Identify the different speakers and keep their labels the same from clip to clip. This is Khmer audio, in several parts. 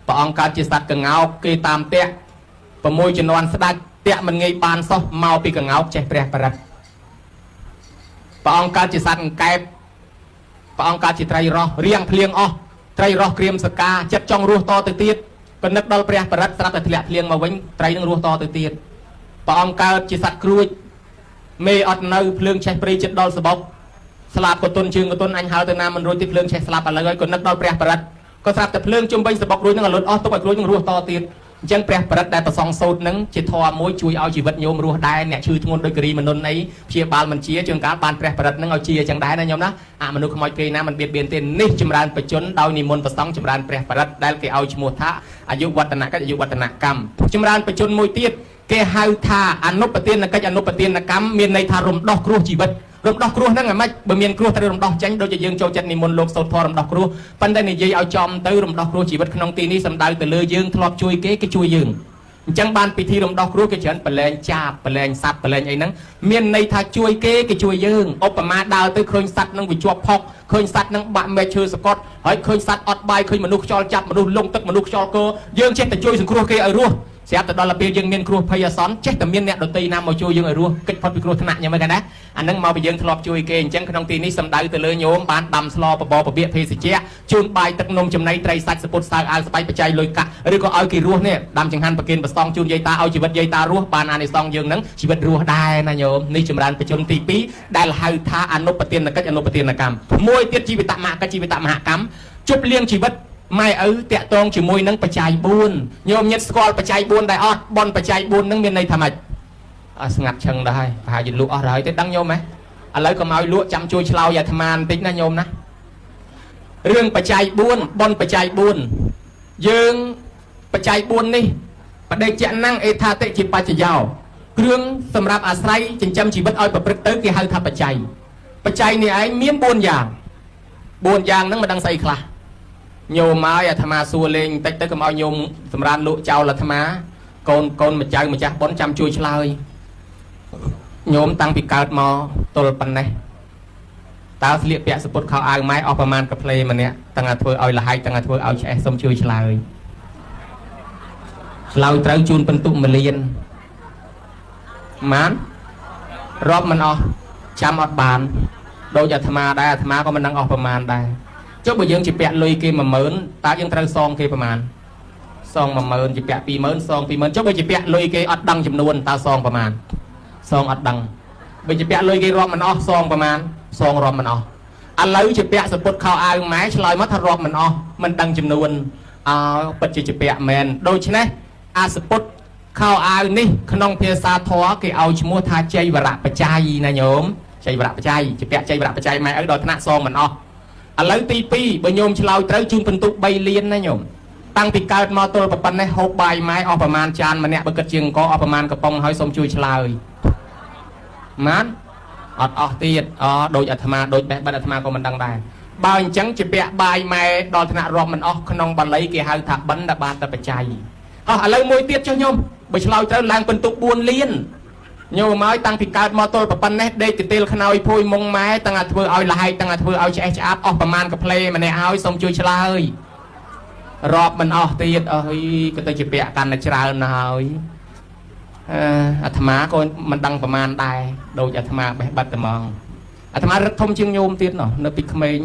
Speaker 1: bà ông cao chỉ sạch cần ngáo kê tam tẹ và môi chân đoan sẽ đạch tẹ mình ngay bàn so mau bị cần ngáo chạy bè bà rạch bà ông cao chỉ sạch kẹp bà ông cao chỉ trai ro riêng phliêng o trai ro kriêm sơ ca chất trong ruột to từ tiết còn nức đôi bè bà rạch sạch là thịa phliêng mà vĩnh trai nâng ruột to từ tiết bà ông cao chỉ sạch cruôi mê ọt nâu phliêng chạy bè chất đôi sơ bốc slap của tuần chương của tuần anh hào từ nam mình rồi tiếp phliêng chạy slap ở lời còn nức đôi bè bà rạch có sắp tập lương chung bên sập bọc đuôi nó là lột ớt tôi bạch đuôi nhưng ruột to tiền chân bẹt bẹt đại tờ song sâu nắng chỉ thò mối chui ao chỉ vật nhôm ruột đai nè chui thôn đôi kiri mình nôn ấy chia bàn mình chia trường cá bàn bẹt bẹt nắng ao chia chẳng đai này nhôm đó mình nuôi không mọi kỳ nam mình biệt biến tiền nít chìm ran phải chốn đau nỉ môn và song chìm ran bẹt bẹt đại cái ao chỉ một thá ayu vật tận các ayu vật tận cầm chìm ran phải chốn môi tiết cái hai tha anh nốt tiền là cái anh nốt tiền là cắm miền này thà rùm đỏ ruột chỉ vật rùm đỏ ruột nắng ngày mai bờ miền ruột thà rùm đỏ tránh đôi chỉ dương châu chân nỉ môn lốp sâu thò rùm đỏ ruột pan đây này dây ao chom tới rùm đỏ ruột chỉ vật không tin đi sầm đau từ lơ dương thọp chui cái chui dương chẳng ban bị thi rùm đỏ ruột cái chuyện bờ lên cha bờ lên sập bờ lên ấy nắng miền này thà chui cái chui dương Obama đào tới khơi sắt nắng bị chọp phọc khơi sắt nắng bạn mẹ chơi Scott hỏi khơi sắt ọt bài khơi mà nuốt cho chặt mà nuốt lông tức mà nuốt cho cơ dương chết từ chui sừng ruột kia ở ruột sẽ từ đó là bây giờ miền cua phay són chết từ miền nẹt đầu tây nam màu chui dương ở ruộng kích phát bị cua thằng nặng như mấy cái đó anh nâng màu bây giờ thọp chui kê chẳng không tin ní sầm đáy từ lưới nhôm bán đầm slo bò bịa phay xì che chun bài tắc nôm chấm này trai sạch sport star al spy bạch lôi cả rồi có ao kỳ ruộng nè đầm chẳng han bạc kiên bạc song chun dây ta ao chỉ vật dây ta ruộng bàn anh song dương nắng chỉ vật ruộng đai na nhôm ní chấm đàn bạch chun tì pí đai là hai tha anh nộp bạc tiền là cách anh nộp bạc tiền là cam môi tiết chi bị tạm mạ cách chi bị tạm hạ cắm chụp liêng chỉ vật mai ở tẹt tông chỉ môi nắng bạch chai buôn nhôm nhất squall bạch chai buôn đại ọt bon bạch chai buôn nắng miền này tham mạch ngặt chân đây phải dịch lụa rồi tết đăng nhôm ấy lấy còn mau lụa chăm chui lao và tham ăn tính na nhôm ná riêng bạch chai buôn bon bạch chai buôn dương bạch chai buôn đi và đây chặn năng e tha tệ chỉ bạch chai giàu riêng sầm rạp say chỉnh chăm chỉ bất oi bậc tới kia hai tháp bạch chai này ấy miếng buôn giang nắng mà đang say khla nhiều mai tham ma xua lên tách tới cầm ao nhôm tham ran lụa trao là tham má con mà chơi mà chắc 400 chui chơi nhôm tăng bị cào mò tol pan này tao liệt bẹ sport khao ai mai ởประมาณ กับ play มันเนี่ยตั้งแต่ធ្វើឲ្យលហើយตั้งតែធ្វើឲ្យឆ្អេះសុំជួយឆ្លើយត្រូវជូនបន្ទុក1លានម៉ានរាប់មិនអស់ចាំអត់បានដូចអាត្មាដែរអាត្មាក៏មិនដឹងអស់ប្រមាណដែរចុះបើយើងជាពាក់លុយគេ 10000 តើយើងត្រូវសងគេប្រមាណសង 10000 ជាពាក់ 20000 សង 20000 ចុះបើជាពាក់លុយគេអត់ដឹងចំនួនតើសងប្រមាណសងអត់ដឹងបើជាពាក់លុយគេរាប់មិនអស់សងប្រមាណសងរាប់មិនអស់ឥឡូវជាពាក់សពុតខោអាវម៉ែឆ្លើយមកថារាប់មិនអស់មិនដឹងចំនួនពិតជាពាក់មែនដូច្នេះអាសពុតខោអាវនេះក្នុងភាសាធម៌គេឲ្យឈ្មោះថាចៃវរៈបច្ច័យណាញោមចៃវរៈបច្ច័យជាពាក់ចៃវរៈបច្ច័យម៉ែឲ្យដល់ថ្នាក់សងមិនអស់ឥឡូវទី2បើញោមឆ្លើយត្រូវជូនបន្ទុក3លានណាញោមតាំងពីកើតមកទល់ប៉ុណ្ណេះហូបបាយម៉ែអស់ប្រមាណចានម្នាក់បើគិតជាងអង្គអស់ប្រមាណកំប៉ុងហើយសូមជួយឆ្លើយម៉ានអត់អស់ទៀតដូចអាត្មាដូចបេះបិទអាត្មាក៏មិនដឹងដែរបើអញ្ចឹងជាពាក់បាយម៉ែដល់ថ្នាក់រាប់មិនអស់ក្នុងបាលីគេហៅថាបិណ្ឌបាតបច្ច័យឥឡូវមួយទៀតចុះញោមបើឆ្លើយត្រូវឡើងបន្ទុក4លានញោមមកតាំងពីកើតមកទល់ប៉ុណ្ណេះដេកទៅខ្នើយភួយមុងម៉ែតាំងតែធ្វើឲ្យលហើយតាំងតែធ្វើឲ្យឆ្អេះឆ្អាបអស់ប្រមាណកាផ្លេម្នាក់ហើយសូមជួយឆ្លើយរាប់មិនអស់ទៀតអើយក៏ទៅជាពាក់កាន់តែច្រើនណាស់ហើយអាត្មាក៏មិនដឹងប្រមាណដែរដូចអាត្មាបេះបិទតែហ្មងអាត្មារឹកធំជាងញោមទៀតណោះនៅពីក្មេង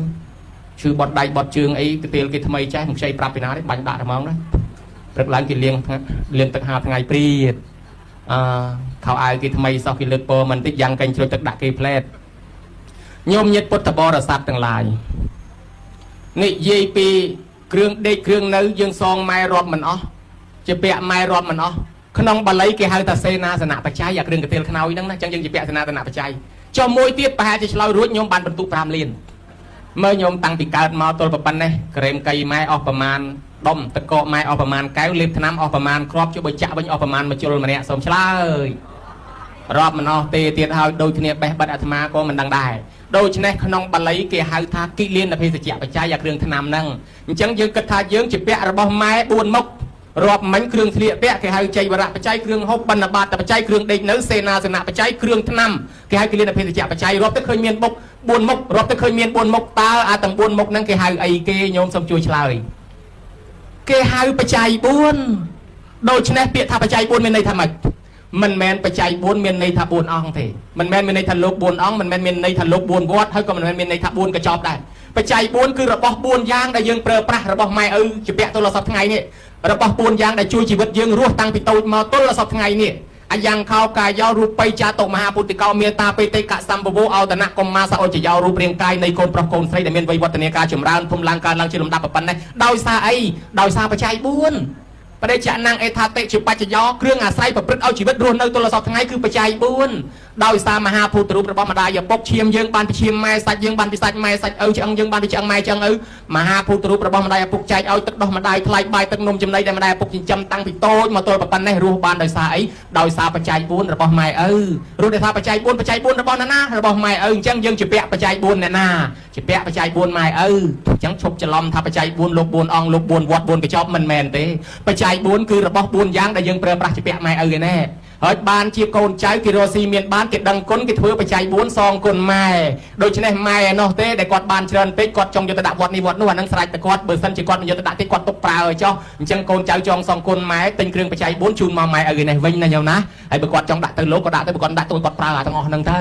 Speaker 1: ឈឺបត់ដៃបត់ជើងអីកទៀលគេថ្មីចេះមិនខ្ចីប្រាប់ពីណាទេបាញ់ដាក់តែហ្មងណាព្រឹកឡើងគេលាងទឹកហាលថ្ងៃព្រាតខោអាវគេថ្មីសោះគេលើកពរមិនតិចយ៉ាងកេញជ្រុចទឹកដាក់គេផ្លែតញោមញាតិពុទ្ធបរិស័ទទាំងឡាយនិយាយពីគ្រឿងដេកគ្រឿងនៅយើងសងម៉ែរាប់មិនអស់ជាពាក់ម៉ែរាប់មិនអស់ក្នុងបាលីគេហៅថាសេនាសនៈបច្ច័យអាគ្រឿងកទៀលខ្នើយហ្នឹងណាអញ្ចឹងយើងជាពាក់សេនាសនៈបច្ច័យចុះមួយទៀតប្រហែលជាឆ្លើយរួចញោមបានបន្ទុក5លានមើលញោមតាំងពីកើតមកទល់ប៉ុណ្ណេះក្រែមកៃម៉ែអស់ប្រមាណដុំតកកម៉ែអស់ប្រមាណកែវលេបថ្នាំអស់ប្រមាណគ្រាប់ចុះបើចាក់វិញអស់ប្រមាណមួយជុលម្នាក់សូមឆ្លើយរាប់មិនអស់ទេទៀតហើយដូចគ្នាបេះបិទអាត្មាក៏មិនដឹងដែរដូច្នេះក្នុងបាលីគេហៅថាគិលានភេសជ្ជៈបច្ច័យអាគ្រឿងថ្នាំហ្នឹងអញ្ចឹងយើងគិតថាយើងជាពាក់របស់ម៉ែ4មុខរាប់មិញគ្រឿងស្លៀកពាក់គេហៅចៃវរៈបច្ច័យគ្រឿងហូបបណ្ឌបាតបច្ច័យគ្រឿងដេកនៅសេនាសនៈបច្ច័យគ្រឿងថ្នាំគេហៅគិលានភេសជ្ជៈបច្ច័យរាប់ទៅឃើញមានមុខ4មុខរាប់ទៅឃើញមាន4មុខតើអាទាំង4មុខហ្នឹងគេហៅអីគេញោមសូមជួយឆ្លើយ គេហៅបច្ច័យ4ដូច្នេះពាក្យថាបច្ច័យ4មានន័យថាម៉េចមិនមែនបច្ច័យ4មានន័យថា4អង្គទេមិនមែនមានន័យថាលោក4អង្គមិនមែនមានន័យថាលោក4វត្តហើយក៏មិនមែនមានន័យថា4កញ្ចប់ដែរបច្ច័យ4គឺរបស់4យ៉ាងដែលយើងប្រើប្រាស់របស់ម៉ែឪជាពាក់ទល់សពថ្ងៃនេះរបស់4យ៉ាងដែលជួយជីវិតយើងរស់តាំងពីតូចមកទល់សពថ្ងៃនេះអាយ៉ាងខោកាយោរូបិចាតុមហាពុទ្ធិកោមេតាបេតិកសម្ភវោអោតនៈកុមាសអុចយោរូបរាងកាយនៃកូនប្រុសកូនស្រីដែលមានវ័យវឌ្ឍនាការចម្រើនធំឡើងកើនឡើងជាលំដាប់ប៉ុណ្ណេះដោយសារអីដោយសារបច្ច័យ4បដិច្ចនាំងអេថាតិជាបច្ចយោគ្រឿងអាស្រ័យប្រព្រឹត្តឲ្យជីវិតរស់នៅទល់សពថ្ងៃគឺបច្ច័យ4ដោយសារមហាភូតរូបរបស់ម្ដាយឪពុកឈាមយើងបានពីឈាមម៉ែសាច់យើងបានពីសាច់ម៉ែសាច់ឪឆ្អឹងយើងបានពីឆ្អឹងម៉ែឆ្អឹងឪមហាភូតរូបរបស់ម្ដាយឪពុកចែកឲ្យទឹកដោះម្ដាយថ្លៃបាយទឹកនំចំណីដែលម្ដាយឪពុកចិញ្ចឹមតាំងពីតូចមកទល់ប៉ុណ្ណេះរស់បានដោយសារអីដោយសារបច្ច័យ4របស់ម៉ែឪរស់ដោយសារបច្ច័យ4របស់ណារបស់ម៉ែឪអញ្ចឹងយើងជាពាក់បច្ច័យ4អ្នកណាជាពាក់បច្ច័យ4ម៉ែឪអញ្ចឹងឈប់ច្រឡំថាបច្ច័យ4លោក4អង្គលោក4វត្ត4កញ្ចប់មិនមែនទេបច្ច័យ4គឺរបស់4យ៉ាងដែលយើងប្រើប្រាស់ជាពាក់ម៉ែឪឯណែហើយបានជាកូនចៅគេរស់ស៊ីមានបានគេដឹងគុណគេធ្វើបច្ច័យ4សងគុណម៉ែដូច្នេះម៉ែឯនោះទេដែលគាត់បានច្រើនពេកគាត់ចង់យកទៅដាក់វត្តនេះវត្តនោះអានឹងស្រេចតែគាត់បើសិនជាគាត់មិនយកទៅដាក់ទេគាត់ទុកប្រើឲ្យចុះអញ្ចឹងកូនចៅចង់សងគុណម៉ែទិញគ្រឿងបច្ច័យ4ជូនមកម៉ែឪឯនេះវិញណាញោមណាហើយបើគាត់ចង់ដាក់ទៅលោកក៏ដាក់ទៅបើគាត់ដាក់ទៅគាត់ប្រើអាទាំងអស់ហ្នឹងទៅ